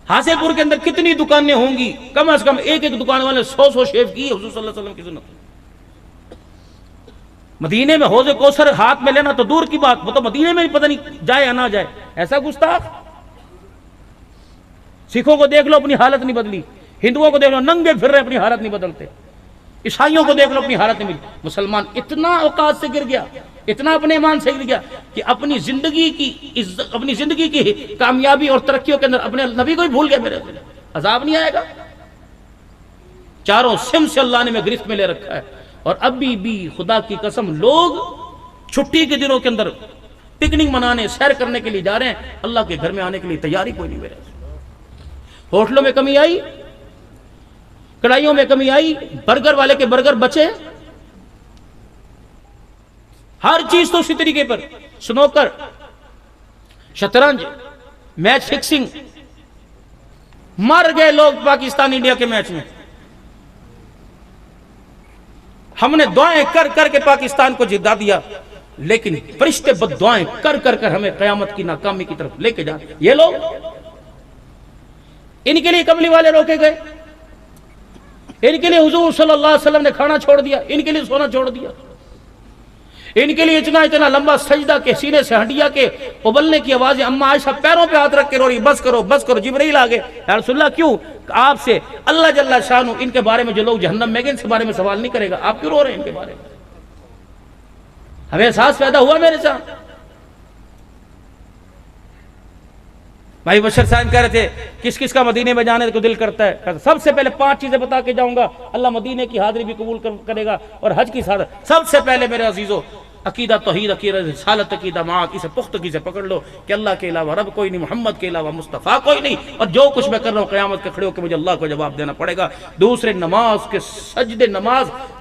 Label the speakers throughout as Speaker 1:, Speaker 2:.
Speaker 1: حاصل پور کے اندر کتنی دکانیں ہوں گی؟ کم از کم ایک ایک دکان والے 100 شیو کی حضور صلی اللہ علیہ وسلم کی سنت۔ مدینے میں حوض کوثر ہاتھ میں لینا تو دور کی بات، وہ تو مدینے میں پتہ نہیں جائے یا نہ جائے، ایسا گستاخ۔ سکھوں کو دیکھ لو اپنی حالت نہیں بدلی، ہندوؤں کو دیکھ لو ننگے پھر رہے اپنی حالت نہیں بدلتے، عیسائیوں کو دیکھ لو اپنی حالت نہیں بدلی۔ مسلمان اتنا اوقات سے گر گیا، اتنا اپنے ایمان سے گر گیا کہ اپنی زندگی کی کامیابی اور ترقیوں کے اندر اپنے نبی کو ہی بھول گئے۔ میرے عذاب نہیں آئے گا؟ چاروں سم سے اللہ نے میں گرفت میں لے رکھا ہے، اور ابھی بھی خدا کی قسم لوگ چھٹی کے دنوں کے اندر پکنک منانے سیر کرنے کے لیے جا رہے ہیں، اللہ کے گھر میں آنے کے لیے تیاری کوئی نہیں۔ میرے ہوٹلوں میں کمی آئی، کڑھائیوں میں کمی آئی، برگر والے کے برگر بچے، ہر چیز تو اسی طریقے پر، سنوکر، شطرنج، میچ فکسنگ، مر گئے لوگ پاکستان انڈیا کے میچ میں۔ ہم نے دعائیں کر کر کے پاکستان کو جتا دیا، لیکن فرشتے بد دعائیں کر کر کر ہمیں قیامت کی ناکامی کی طرف لے کے جاتے۔ یہ لوگ، ان کے لیے کملی والے روکے گئے، ان کے لیے حضور صلی اللہ علیہ وسلم نے کھانا چھوڑ دیا، ان کے لیے سونا چھوڑ دیا، ان کے لیے اتنا لمبا سجدہ کے سینے سے ہڈیا کے ابلنے کی آوازیں، اما عائشہ پیروں پہ ہاتھ رکھ کے رو رہی، بس کرو بس کرو۔ جبرائیل آگے، یا رسول اللہ کیوں؟ آپ سے اللہ جل شانہ ان کے بارے میں جو لوگ جہنم میں گئے ان کے بارے میں سوال نہیں کرے گا، آپ کیوں رو رہے ہیں ان کے بارے میں؟ ہمیں احساس پیدا ہوا میرے ساتھ۔ بھائی بشر صاحب کہہ رہے تھے کس کس کا مدینے میں جانے کو دل کرتا ہے؟ سب سے پہلے 5 چیزیں بتا کے جاؤں گا، اللہ مدینے کی حاضری بھی قبول کرے گا اور حج کی سعادت۔ سب سے پہلے میرے عزیزو عقیدہ توحید، عقیدہ رسالت، عقیدہ معاد، اسے پختگی سے پکڑ لو کہ اللہ کے علاوہ رب کوئی نہیں، محمد کے علاوہ مصطفیٰ کوئی نہیں، اور جو کچھ میں کر رہا ہوں قیامت کے کھڑے ہو کے مجھے اللہ کو جواب دینا پڑے گا۔ دوسرے نماز کے سجدے،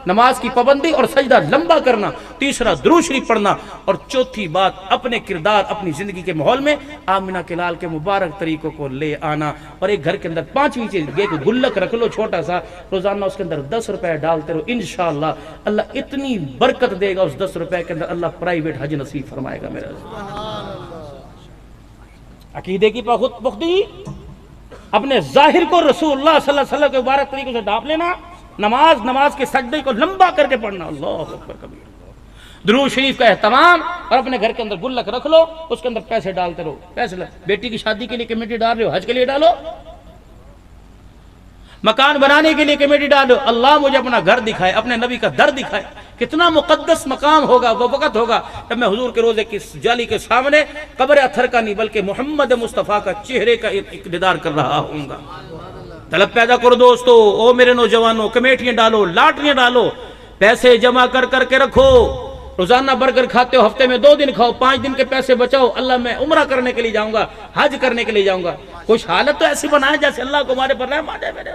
Speaker 1: نماز کی پابندی اور سجدہ لمبا کرنا۔ تیسرا درود شریف پڑھنا، اور چوتھی بات اپنے کردار، اپنی زندگی کے ماحول میں آمنہ کے لال کے مبارک طریقوں کو لے آنا۔ اور ایک گھر کے اندر 5ویں چیز یہ کہ گلک رکھ لو چھوٹا سا، روزانہ اس کے اندر 10 روپے ڈالتے رہو، انشاءاللہ اللہ اتنی برکت دے گا اس 10 روپے کے اندر، اللہ پرائیویٹ حج نصیب فرمائے گا۔ میرا عقیدے کی پختگی، اپنے ظاہر کو رسول اللہ صلی اللہ علیہ وسلم کے مبارک طریقوں سے ڈھانپ لینا، نماز کے سجدے کو لمبا کر کے پڑھنا، اللہ اکبر کبیر، درود شریف کا اہتمام، اور اپنے گھر کے اندر گلک رکھ لو، اس کے اندر پیسے ڈالتے رہو۔ پیسے بیٹی کی شادی کے لیے کمیٹی ڈال رہے ہو، حج کے لیے ڈالو، مکان بنانے کے لیے کمیٹی ڈالو، اللہ مجھے اپنا گھر دکھائے، اپنے نبی کا در دکھائے۔ کتنا مقدس مقام ہوگا، وہ وقت ہوگا جب میں حضور کے روزے کی جالی کے سامنے قبر اطہر کا نہیں بلکہ محمد مصطفیٰ کا چہرے کا دیدار کر رہا ہوں گا۔ طلب پیدا کرو دوستو، او میرے نوجوانوں، کمیٹیاں ڈالو، لاٹریاں ڈالو، پیسے جمع کر کر کے رکھو۔ روزانہ برگر کھاتے ہو، ہفتے میں 2 دن کھاؤ، 5 دن کے پیسے بچاؤ، اللہ میں عمرہ کرنے کے لیے جاؤں گا، حج کرنے کے لیے جاؤں گا۔ کچھ حالت تو ایسی بنائے جیسے اللہ کو ہمارے پر رحم آ جائے میرے۔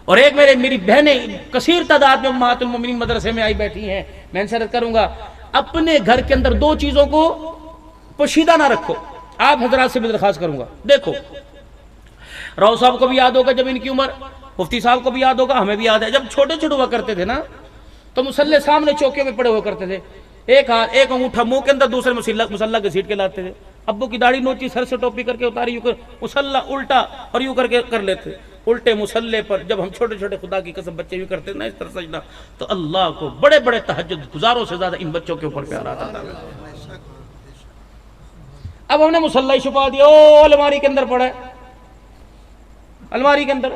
Speaker 1: اور ایک میری بہنیں کثیر تعداد میں امہات المومنین مدرسے میں آئی بیٹھی ہیں، میں ان سے عرض کروں گا اپنے گھر کے اندر 2 چیزوں کو پوشیدہ نہ رکھو۔ آپ حضرات سے بھی درخواست کروں گا، دیکھو راؤ صاحب کو بھی یاد ہوگا جب ان کی عمر، مفتی صاحب کو بھی یاد ہوگا، ہمیں بھی یاد ہے جب چھوٹے چھوٹے ہوا کرتے تھے نا تو مصلے سامنے چوکے میں پڑے ہوا کرتے تھے، ایک انگوٹھا منہ کے اندر، دوسرے مصلہ کے سیٹ کے لاتے تھے، ابو کی داڑھی نوچی، سر سے ٹوپی کر کے اتاری، یوں کر مصلہ الٹا اور یوں کر کے کر لیتے، الٹے مصلے پر جب ہم چھوٹے چھوٹے خدا کی قسم بچے یوں کرتے نا اس طرح سجدہ، تو اللہ کو بڑے بڑے تہجد گزاروں سے زیادہ ان بچوں کے اوپر پیار آتا تھا۔ اب ہم نے مصلہ ہی چھپا دیا، او الماری کے اندر پڑا ہے، الماری کے اندر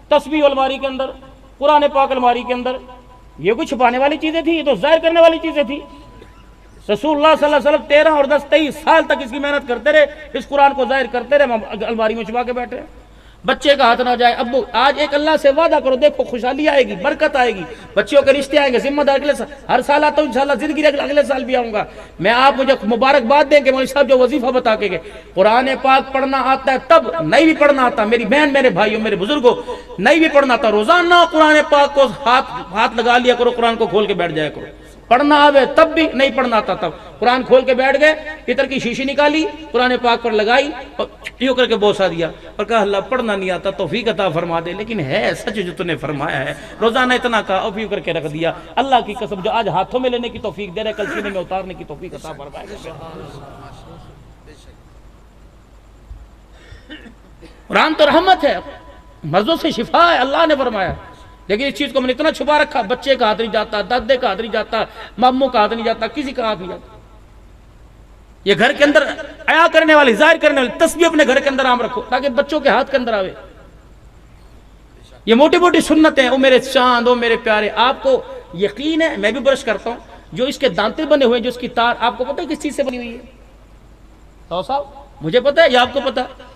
Speaker 1: تسبیح، الماری کے اندر قرآن پاک، الماری کے اندر، یہ کوئی چھپانے والی چیزیں تھی؟ یہ تو ظاہر کرنے والی چیزیں تھی۔ رسول اللہ صلی اللہ علیہ وسلم 13 اور 10 23 سال تک اس کی محنت کرتے رہے، اس قرآن کو ظاہر کرتے رہے، ہم الماری میں چھپا کے بیٹھے۔ بچے کا ہاتھ نہ جائے، ابو آج ایک اللہ سے وعدہ کرو، دیکھو خوشحالی آئے گی، برکت آئے گی، بچوں کے رشتے آئیں گے، ذمہ دار اگلے سال، ہر سال آتا ہوں انشاءاللہ، زندگی اگلے سال بھی آؤں گا میں، آپ مجھے مبارکباد دیں کہ مولوی صاحب جو وظیفہ بتا کے گئے، قرآن پاک پڑھنا آتا ہے تب، نہیں بھی پڑھنا آتا، میری بہن، میرے بھائیوں، میرے بزرگوں، نہیں بھی پڑھنا آتا، روزانہ قرآن پاک کو ہاتھ لگا لیا کرو، قرآن کو کھول کے بیٹھ جایا کرو، پڑھنا آوے تب بھی، نہیں پڑھنا آتا تب قرآن کھول کے بیٹھ گئے، عطر کی شیشی نکالی، قرآن پاک پر لگائی اور یوں کر کے بوسا دیا اور کہا اللہ پڑھنا نہیں آتا توفیق عطا فرما دے، لیکن ہے سچ جو تو نے فرمایا ہے، روزانہ اتنا کہا اور یوں کر کے رکھ دیا۔ اللہ کی قسم جو آج ہاتھوں میں لینے کی توفیق دے رہے، کل سینے میں اتارنے کی توفیق عطا فرمائے گا۔ قرآن تو رحمت ہے، مرضوں سے شفا ہے، اللہ نے فرمایا، لیکن اس چیز کو میں نے اتنا چھپا رکھا، بچے کا ہاتھ نہیں جاتا، دادے کا ہاتھ نہیں جاتا، ماموں کا ہاتھ نہیں جاتا، کسی کا ہاتھ نہیں جاتا۔ یہ گھر کے اندر عیا کرنے والی، ظاہر کرنے والی تسبیح اپنے گھر کے اندر عام رکھو تاکہ بچوں کے ہاتھ کے اندر آوے۔ یہ موٹی موٹی سنتیں ہیں، او میرے چاند، او میرے پیارے، آپ کو یقین ہے میں بھی برش کرتا ہوں، جو اس کے دانتے بنے ہوئے، جو اس کی تار، آپ کو پتہ ہے کس چیز سے بنی ہوئی ہے؟ تو صاحب مجھے پتہ ہے یا آپ کو پتہ ہے؟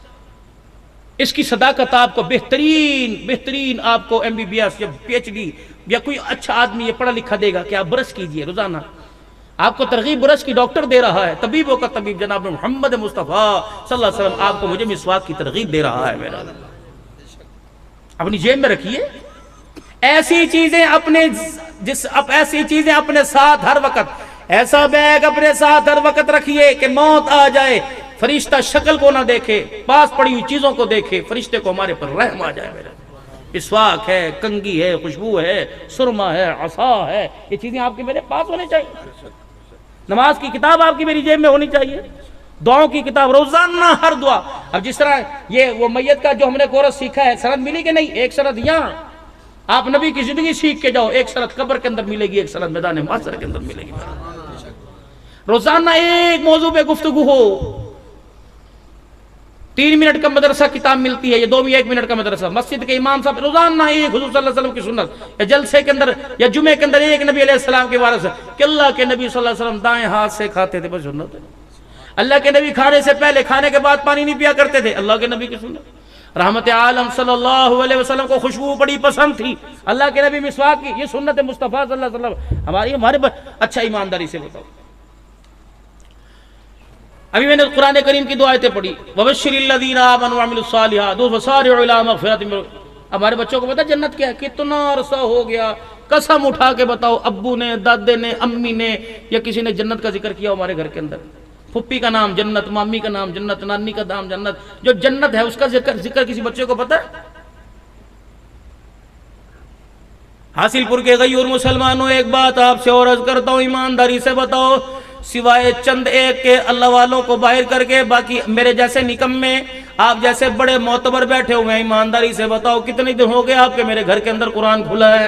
Speaker 1: اس کی صداقت آپ کو بہترین آپ کو MBBS یا PhD یا کوئی اچھا آدمی یہ پڑھا لکھا دے گا کہ آپ برش کیجئے روزانہ۔ آپ کو ترغیب برش کی ڈاکٹر دے رہا ہے، طبیبوں کا طبیب جناب محمد مصطفیٰ صلی اللہ علیہ وسلم آپ کو مجھے مسواک کی ترغیب دے رہا ہے۔ میرا اپنی جیب میں رکھیے ایسی چیزیں ایسی چیزیں اپنے ساتھ ہر وقت، ایسا بیگ اپنے ساتھ ہر وقت رکھیے کہ موت آ جائے فرشتہ شکل کو نہ دیکھے، پاس پڑی ہوئی چیزوں کو دیکھے، فرشتے کو ہمارے پر رحم آ جائے۔ میرا مسواک ہے، کنگھی ہے، خوشبو ہے، سرما ہے، عصا ہے، یہ چیزیں آپ کے میرے پاس ہونے چاہیے۔ نماز کی کتاب آپ کی میری جیب میں ہونی چاہیے، دعاؤں کی کتاب روزانہ ہر دعا۔ اب جس طرح یہ وہ میت کا جو ہم نے کورس سیکھا ہے، سند ملی کہ نہیں؟ ایک سند یہاں آپ نبی کی زندگی سیکھ کے جاؤ، ایک سند قبر کے اندر ملے گی، ایک سند میدان محشر کے اندر ملے گی۔ روزانہ ایک موضوع پہ گفتگو ہو، 3 منٹ کا مدرسہ کتاب ملتی ہے، یہ 2 1 منٹ کا مدرسہ، مسجد کے امام صاحب روزانہ ایک حضور صلی اللہ علیہ وسلم کی سنت، یا جلسے کے اندر یا جمعے کے اندر ایک نبی علیہ السلام کے وارث ہے کہ اللہ کے نبی صلی اللہ علیہ وسلم دائیں ہاتھ سے کھاتے تھے، بس سنت ہے۔ اللہ کے نبی کھانے سے پہلے، کھانے کے بعد پانی نہیں پیا کرتے تھے، اللہ کے نبی کی سنت۔ رحمت عالم صلی اللہ علیہ وسلم کو خوشبو بڑی پسند تھی، اللہ کے نبی مسواک کی، یہ سنت مصطفیٰ صلی اللہ علیہ وسلم ہمارے اچھا ایمانداری سے بتاؤ۔ ابھی میں نے قرآن کریم کی دو آیتیں پڑھی، وَبَشِّرِ الَّذِينَ آمَنُوا وَعَمِلُوا الصَّالِحَاتِ وَسَارِعُوا إِلَىٰ مَغْفِرَةٍ مِّن رَّبِّكُمْ۔ ہمارے بچوں کو پتہ جنت کیا ہے؟ کتنا عرصہ ہو گیا، قسم اٹھا کے بتاؤ، ابو نے، دادے نے، امی نے یا کسی نے جنت کا ذکر کیا ہمارے گھر کے اندر؟ پھپھی کا نام جنت، مامی کا نام جنت، نانی کا نام جنت، جو جنت ہے اس کا ذکر کسی بچے کو پتہ ہے؟ حاصل پور کے غیور مسلمانوں، ایک بات آپ سے اور عرض کرتا ہوں، ایمانداری سے بتاؤ، سوائے چند ایک کے اللہ والوں کو باہر کر کے، باقی میرے جیسے نکمے، آپ جیسے بڑے معتبر بیٹھے ہوئے ہیں، ایمانداری سے بتاؤ کتنے دن ہو گئے آپ کے میرے گھر کے اندر قرآن کھلا ہے؟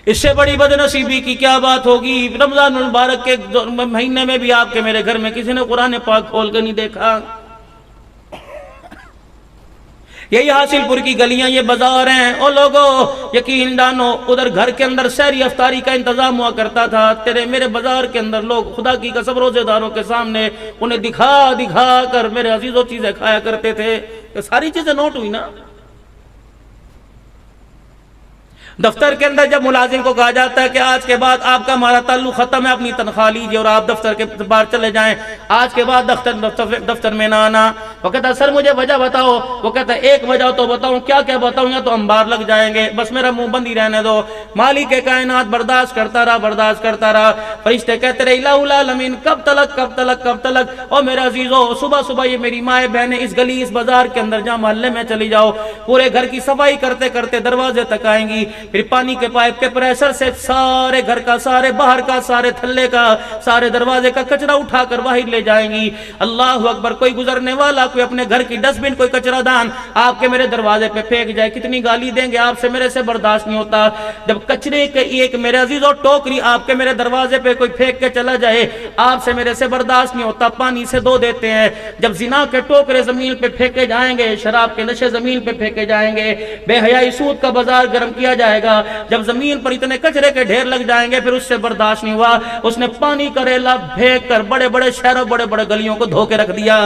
Speaker 1: اس سے بڑی بدنصیبی کی کیا بات ہوگی؟ رمضان المبارک کے مہینے میں بھی آپ کے میرے گھر میں کسی نے قرآن پاک کھول کے نہیں دیکھا۔ یہی حاصل پور کی گلیاں، یہ بازار ہیں، او لوگوں یقین جانو، ادھر گھر کے اندر سحری افطاری کا انتظام ہوا کرتا تھا، تیرے میرے بازار کے اندر لوگ خدا کی قسم روزے داروں کے سامنے انہیں دکھا کر میرے عزیزوں چیزیں کھایا کرتے تھے۔ یہ ساری چیزیں نوٹ ہوئی نا۔ دفتر کے اندر جب ملازم کو کہا جاتا ہے کہ آج کے بعد آپ کا ہمارا تعلق ختم ہے، اپنی تنخواہ لیجیے اور آپ دفتر کے باہر چلے جائیں، آج کے بعد دفتر میں نہ آنا۔ وہ کہتا ہے سر مجھے وجہ بتاؤ، وہ کہتا ہے ایک وجہ تو بتاؤں، کیا بتاؤں، یا تو انبار لگ جائیں گے، بس میرا منہ بند ہی رہنے دو۔ مالک کائنات برداشت کرتا رہا، فرشتے کہتے رہے الہ العالمین کب تلک، اور میرے عزیزو صبح یہ میری مائیں بہنیں اس گلی اس بازار کے اندر جہاں محلے میں چلی جاؤ، پورے گھر کی صفائی کرتے دروازے تک آئیں گی، پھر پانی کے پائپ کے پریشر سے سارے گھر کا، سارے باہر کا، سارے تھلے کا، سارے دروازے کا کچرا اٹھا کر باہر لے جائیں گی۔ اللہ اکبر، کوئی گزرنے والا، کوئی اپنے گھر کی ڈسٹ بن، کوئی کچرا دان آپ کے میرے دروازے پہ پھینک جائے، کتنی گالی دیں گے آپ سے، میرے سے برداشت نہیں ہوتا۔ جب کچرے کے ایک میرے عزیزوں ٹوکری آپ کے میرے دروازے پہ کوئی پھینک کے چلا جائے، آپ سے میرے سے برداشت نہیں ہوتا، پانی سے دھو دیتے ہیں۔ جب زنا کے ٹوکرے زمین پہ پھینکے جائیں گے، شراب کے نشے زمین پہ پھینکے جائیں گے، بے حیائی سود کا بازار گرم کیا جائے گا، جب زمین پر اتنے کچرے کے ڈھیر لگ جائیں گے، پھر اس سے برداشت نہیں ہوا، اس نے پانی کا ریلا پھینک کر بڑے بڑے شہروں، بڑے بڑے گلیوں کو دھو کے رکھ دیا۔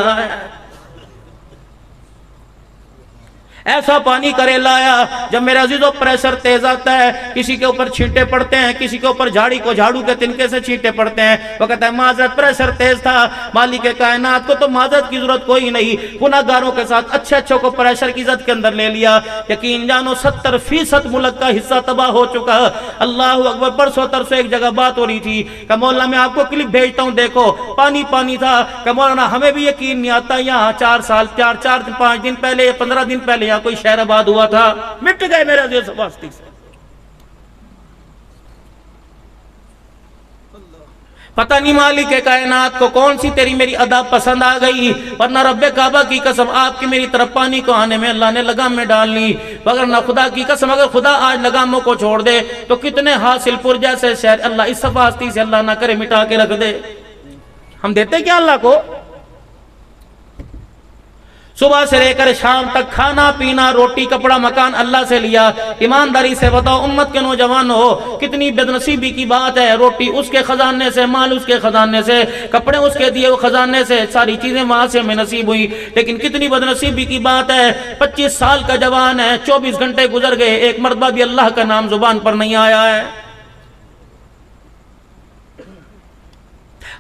Speaker 1: ایسا پانی کرے لایا جب میرے عزیزوں پریشر تیز آتا ہے، کسی کے اوپر چھینٹے پڑتے ہیں، کسی کے اوپر جھاڑو کے تنکے سے چھینٹے پڑتے ہیں، وہ کہتا ہے معذرت پریشر تیز تھا، مالک کائنات کو تو معذرت کی ضرورت کوئی نہیں، گناہگاروں کے ساتھ اچھے کو پریشر کی زد کے اندر لے لیا۔ یقین جانو 70% ملک کا حصہ تباہ ہو چکا۔ اللہ اکبر، پرسوں ترسوں ایک جگہ بات ہو رہی تھی کہ مولانا میں آپ کو کلپ بھیجتا ہوں، دیکھو پانی تھا کہ مولانا ہمیں بھی یقین نہیں آتا، یہاں 4 دن پہلے 15 دن پہلے کوئی شہر آباد ہوا تھا، مٹ گئے میرے عزیز واسطی سے۔ پتہ نہیں مالک کائنات کو کون سی تیری میری ادا پسند آ گئی، ورنہ رب کعبہ کی قسم آپ کی میری طرف پانی کو آنے میں اللہ نے لگام میں ڈال لی، وگرنہ خدا کی قسم اگر خدا آج لگاموں کو چھوڑ دے تو کتنے حاصل پور جیسے شہر اللہ اس صفاستی سے اللہ نہ کرے مٹا کے رکھ دے۔ ہم دیتے کیا اللہ کو؟ صبح سے لے کر شام تک کھانا پینا روٹی کپڑا مکان اللہ سے لیا۔ ایمانداری سے بتاؤ امت کے نوجوان ہو، کتنی بد نصیبی کی بات ہے، روٹی اس کے خزانے سے، مال اس کے خزانے سے، کپڑے اس کے دیے خزانے سے، ساری چیزیں وہاں سے ہمیں نصیب ہوئی، لیکن کتنی بد نصیبی کی بات ہے، 25 سال کا جوان ہے، 24 گھنٹے گزر گئے، ایک مرتبہ بھی اللہ کا نام زبان پر نہیں آیا ہے۔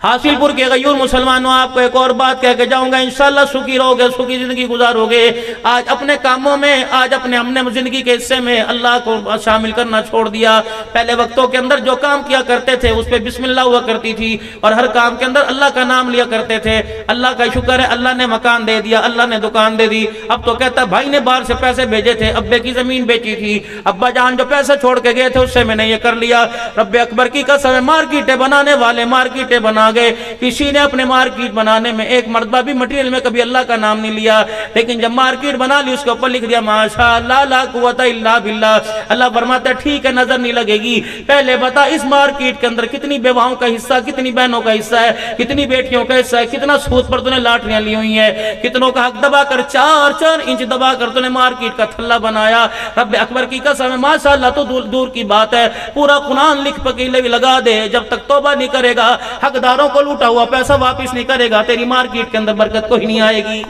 Speaker 1: حاصل پور کے غیور مسلمانوں آپ کو ایک اور بات کہہ کے جاؤں گا، انشاءاللہ سکھی رہو گے، سکھی زندگی گزارو گے۔ آج اپنے کاموں میں، آج اپنے زندگی کے حصے میں اللہ کو شامل کرنا چھوڑ دیا۔ پہلے وقتوں کے اندر جو کام کیا کرتے تھے اس پہ بسم اللہ ہوا کرتی تھی، اور ہر کام کے اندر اللہ کا نام لیا کرتے تھے۔ اللہ کا شکر ہے اللہ نے مکان دے دیا، اللہ نے دکان دے دی۔ اب تو کہتا ہے بھائی نے باہر سے پیسے بھیجے تھے، ابے کی زمین بیچی تھی، ابا جان جو پیسے چھوڑ کے گئے تھے اس سے میں نے یہ کر لیا۔ رب اکبر کی قسم، مارکیٹیں بنانے والے مارکیٹیں بنا گئے، کسی نے اپنے مارکیٹ بنانے میں ایک مرتبہ بھی مٹیریل میں کبھی اللہ کا نام نہیں لیا، لیکن جب مارکیٹ بنا لی اس کے اوپر لکھ دیا ماشاءاللہ لا قوت الا باللہ۔ اللہ فرماتا ہے ٹھیک ہے نظر نہیں لگے گی، پہلے بتا اس مارکیٹ کے اندر کتنی بیواؤں کا حصہ، کتنی بہنوں کا حصہ ہے، کتنی بیٹیوں کا حصہ ہے، کتنا سود پر تو نے لاٹریاں لی ہوئی ہیں، کتنوں کا حق دبا کر 4 انچ دبا کر تو نے مارکیٹ کا تھلا بنایا۔ رب اکبر کی قسم ہے ماشاءاللہ تو دور کی بات ہے، پورا قرآن لکھ پکیلے بھی لگا دے، جب تک توبہ نہیں کرے گا، حقداروں کو لوٹا ہوا پیسہ واپس نہیں کرے گا، تیری مارکیٹ کے اندر برکت کوئی نہیں آئے گی۔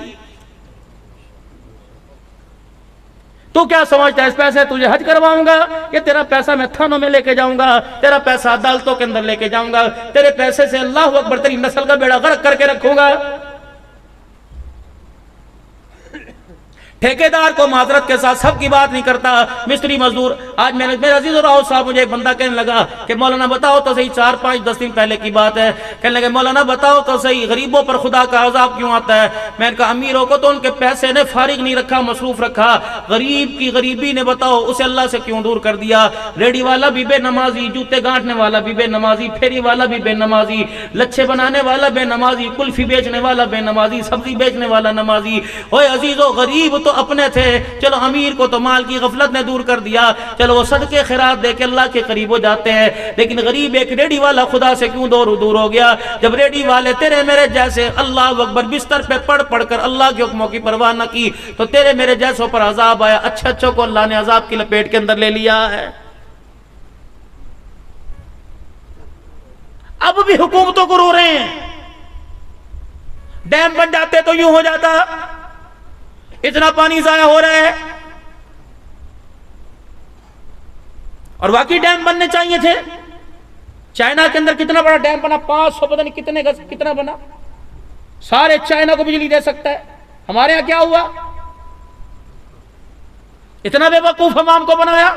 Speaker 1: تو کیا سمجھتا ہے اس پیسے تجھے حج کرواؤں گا، کہ تیرا پیسہ میں تھانوں میں لے کے جاؤں گا، تیرا پیسہ عدالتوں کے اندر لے کے جاؤں گا، تیرے پیسے سے اللہ اکبر تیری نسل کا بیڑا غرق کر کے رکھوں گا؟ ٹھیکیدار کو معذرت کے ساتھ سب کی بات نہیں کرتا، مستری مزدور۔ آج میرے عزیز راؤ صاحب مجھے ایک بندہ کہنے لگا کہ مولانا بتاؤ تو صحیح، 4-5-10 دن پہلے کی بات ہے، کہنے لگے مولانا بتاؤ تو صحیح غریبوں پر خدا کا عذاب کیوں آتا ہے؟ میں نے کہا امیروں کو تو ان کے پیسے نے فارغ نہیں رکھا، مصروف رکھا، غریب کی غریبی نے بتاؤ اسے اللہ سے کیوں دور کر دیا؟ ریڈی والا بھی بے نمازی، جوتے گانٹنے والا بھی بے نمازی، پھیری والا بھی بے نمازی، لچھے بنانے والا بے نمازی، کلفی بیچنے والا بے نمازی، سبزی بیچنے والا نمازی۔ اوے عزیزو غریب تو اپنے تھے، چلو امیر کو تو مال کی غفلت نے دور کر دیا، چلو وہ صدقے خیرات دے کے اللہ کے قریب ہو جاتے ہیں، لیکن غریب ایک ریڈی والا خدا سے کیوں دور ہو گیا؟ جب ریڈی والے تیرے میرے جیسے اللہ اکبر بستر پہ پڑھ کر اللہ کے حکموں کی پرواہ نہ کی تو تیرے میرے جیسوں پر عذاب آیا۔ اچھا کو اللہ نے عذاب کی لپیٹ کے اندر لے لیا ہے۔ اب بھی حکومتوں کو رو رہے ہیں، ڈیم بن جاتے تو یوں ہو جاتا، اتنا پانی ضائع ہو رہا ہے، اور واقعی ڈیم بننے چاہیے تھے۔ چائنا کے اندر کتنا بڑا ڈیم بنا، 500 پتہ نہیں کتنے گز کتنا بنا، سارے چائنا کو بجلی دے سکتا ہے۔ ہمارے ہاں کیا ہوا؟ اتنا بے وقوف عوام کو بنایا۔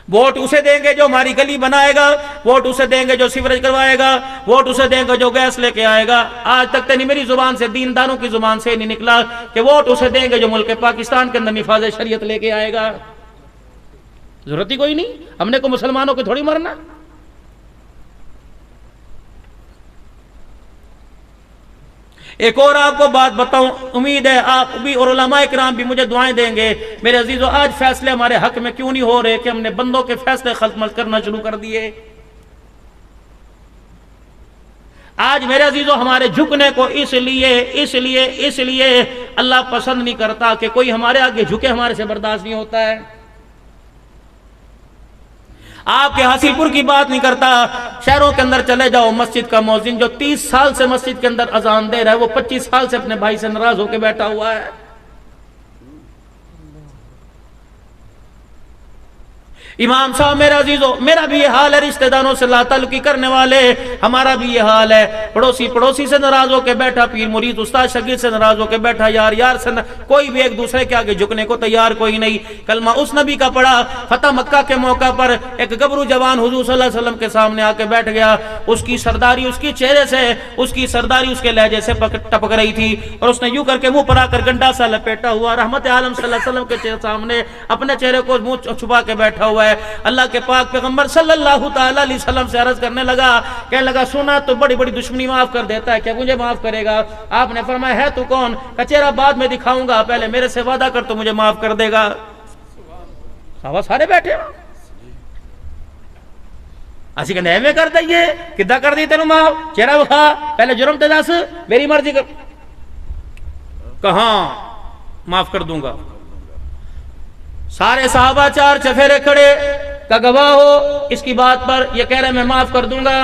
Speaker 1: ووٹ اسے دیں گے جو ہماری گلی بنائے گا، ووٹ اسے دیں گے جو سیوریج کروائے گا، ووٹ اسے دیں گے جو گیس لے کے آئے گا۔ آج تک نہیں میری زبان سے، دینداروں کی زبان سے نہیں نکلا کہ ووٹ اسے دیں گے جو ملک پاکستان کے اندر نفاذ شریعت لے کے آئے گا۔ ضرورت ہی کوئی نہیں، ہم نے کو مسلمانوں کو تھوڑی مرنا۔ ایک اور آپ کو بات بتاؤں، امید ہے آپ بھی اور علماء کرام بھی مجھے دعائیں دیں گے۔ میرے عزیزو آج فیصلے ہمارے حق میں کیوں نہیں ہو رہے کہ ہم نے بندوں کے فیصلے خلط کرنا شروع کر دیے؟ آج میرے عزیزو ہمارے جھکنے کو اس لیے اللہ پسند نہیں کرتا کہ کوئی ہمارے آگے جھکے، ہمارے سے برداشت نہیں ہوتا ہے۔ آپ کے حاصل پور کی بات نہیں کرتا، شہروں کے اندر چلے جاؤ، مسجد کا مؤذن جو 30 سال سے مسجد کے اندر اذان دے رہا ہے وہ 25 سال سے اپنے بھائی سے ناراض ہو کے بیٹھا ہوا ہے۔ امام صاحب میرے عزیزو، میرا بھی یہ حال ہے، رشتہ داروں سے لا تعلقی کرنے والے ہمارا بھی یہ حال ہے، پڑوسی سے ناراض ہو کے بیٹھا، پیر مرید استاد شاگرد سے ناراض ہو کے بیٹھا، یار سے کوئی بھی ایک دوسرے کے آگے جھکنے کو تیار کوئی نہیں۔ کلمہ اس نبی کا پڑھا، فتح مکہ کے موقع پر ایک گبرو جوان حضور صلی اللہ علیہ وسلم کے سامنے آ کے بیٹھ گیا، اس کی سرداری اس کی چہرے سے، اس کی سرداری اس کے لہجے سے ٹپک رہی تھی، اور اس نے یوں کر کے منہ پر آ کر گنڈا سا لپیٹا ہوا رحمت عالم صلی اللہ علیہ وسلم کے سامنے اپنے چہرے کو منہ چھپا کے بیٹھا ہوا ہے۔ ہے۔ اللہ کے پاک پیغمبر صلی اللہ تعالی علیہ وسلم سے عرض کرنے لگا، کہنے لگا سنا تو بڑی بڑی دشمنی معاف کر دیتا ہے، کیا مجھے معاف کرے گا؟ آپ نے فرمایا ہے تو کون؟ کہ چہرہ بعد میں دکھاؤں گا، پہلے میرے سے وعدہ کر تو مجھے معاف کر دے گا۔ صحابہ سارے بیٹھے ہیں، اسی کہ نہیں میں کر دئیے، کدھا کر دی تینوں معاف؟ چہرہ بکھا، پہلے جرم تے دس، میری مرضی کر۔ کہاں معاف کر دوں گا؟ سارے صحابہ چار چفیرے کھڑے کا گواہ ہو اس کی بات پر، یہ کہہ رہے میں معاف کر دوں گا۔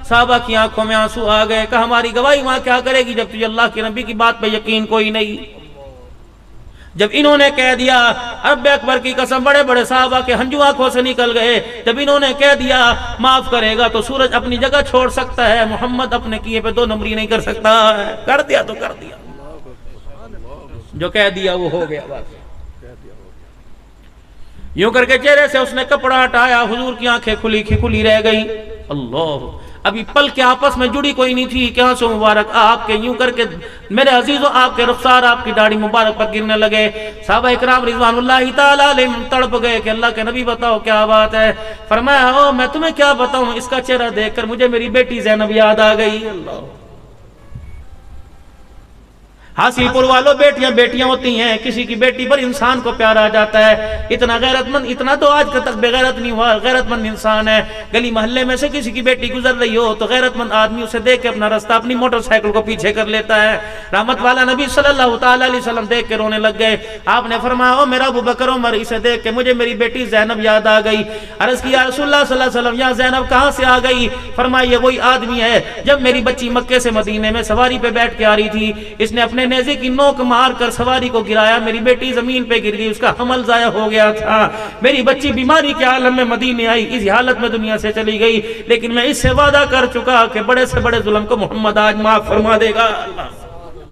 Speaker 1: صحابہ کی آنکھوں میں آنسو آ گئے، کہ ہماری گواہی وہاں کیا کرے گی جب تجھے اللہ کے نبی کی بات پہ یقین کوئی نہیں۔ جب انہوں نے کہہ دیا، رب اکبر کی قسم بڑے بڑے صحابہ کے ہنجو آنکھوں سے نکل گئے، جب انہوں نے کہہ دیا معاف کرے گا تو سورج اپنی جگہ چھوڑ سکتا ہے، محمد اپنے کیے پہ 2 نمبری نہیں کر سکتا ہے۔ کر دیا تو کر دیا، جو کہہ دیا وہ ہو گیا بس۔ یوں کر کے چہرے سے اس نے کپڑا ہٹایا، حضور کی آنکھیں کھلی رہ گئی۔ اللہ، ابھی پل کے آپس میں جڑی کوئی نہیں تھی کہ آنسو مبارک آپ کے یوں کر کے میرے عزیزوں آپ کے رخسار آپ کی داڑھی مبارک پر گرنے لگے۔ صحابہ اکرام رضوان اللہ تعالی علیہم تڑپ گئے کہ اللہ کے نبی بتاؤ کیا بات ہے؟ فرمایا او میں تمہیں کیا بتاؤں، اس کا چہرہ دیکھ کر مجھے میری بیٹی زینب یاد آ گئی۔ اللہ، حاصل پور والوں بیٹیاں ہوتی ہیں، کسی کی بیٹی پر انسان کو پیار آ جاتا ہے۔ اتنا غیرت مند، اتنا تو آج تک بے غیرت نہیں ہوا، غیرت مند انسان ہے۔ گلی محلے میں سے کسی کی بیٹی گزر رہی ہو تو غیرت مند آدمی اسے دیکھ کے اپنا رستہ اپنی موٹر سائیکل کو پیچھے کر لیتا ہے۔ رحمت والا نبی صلی اللہ تعالی علیہ وسلم دیکھ کے رونے لگ گئے۔ آپ نے فرمایا او میرا ابو بکر عمر، اسے دیکھ کے مجھے میری بیٹی زینب یاد آ گئی۔ عرض کیا رسول اللہ صلی اللہ علیہ وسلم یا زینب کہاں سے آ گئی؟ فرمایا یہ وہی آدمی ہے جب میری بچی مکے سے مدینے میں سواری پہ بیٹھ کے آ رہی تھی، اس نے اپنے نیزے کی نوک مار کر سواری کو گرایا، میری بیٹی زمین پہ گر گئی، اس کا حمل ضائع ہو گیا تھا۔ میری بچی بیماری کے عالم میں مدینے آئی، اسی حالت میں دنیا سے چلی گئی، لیکن میں اس سے وعدہ کر چکا کہ بڑے سے بڑے ظلم کو محمد آج معاف فرما دے گا۔ اللہ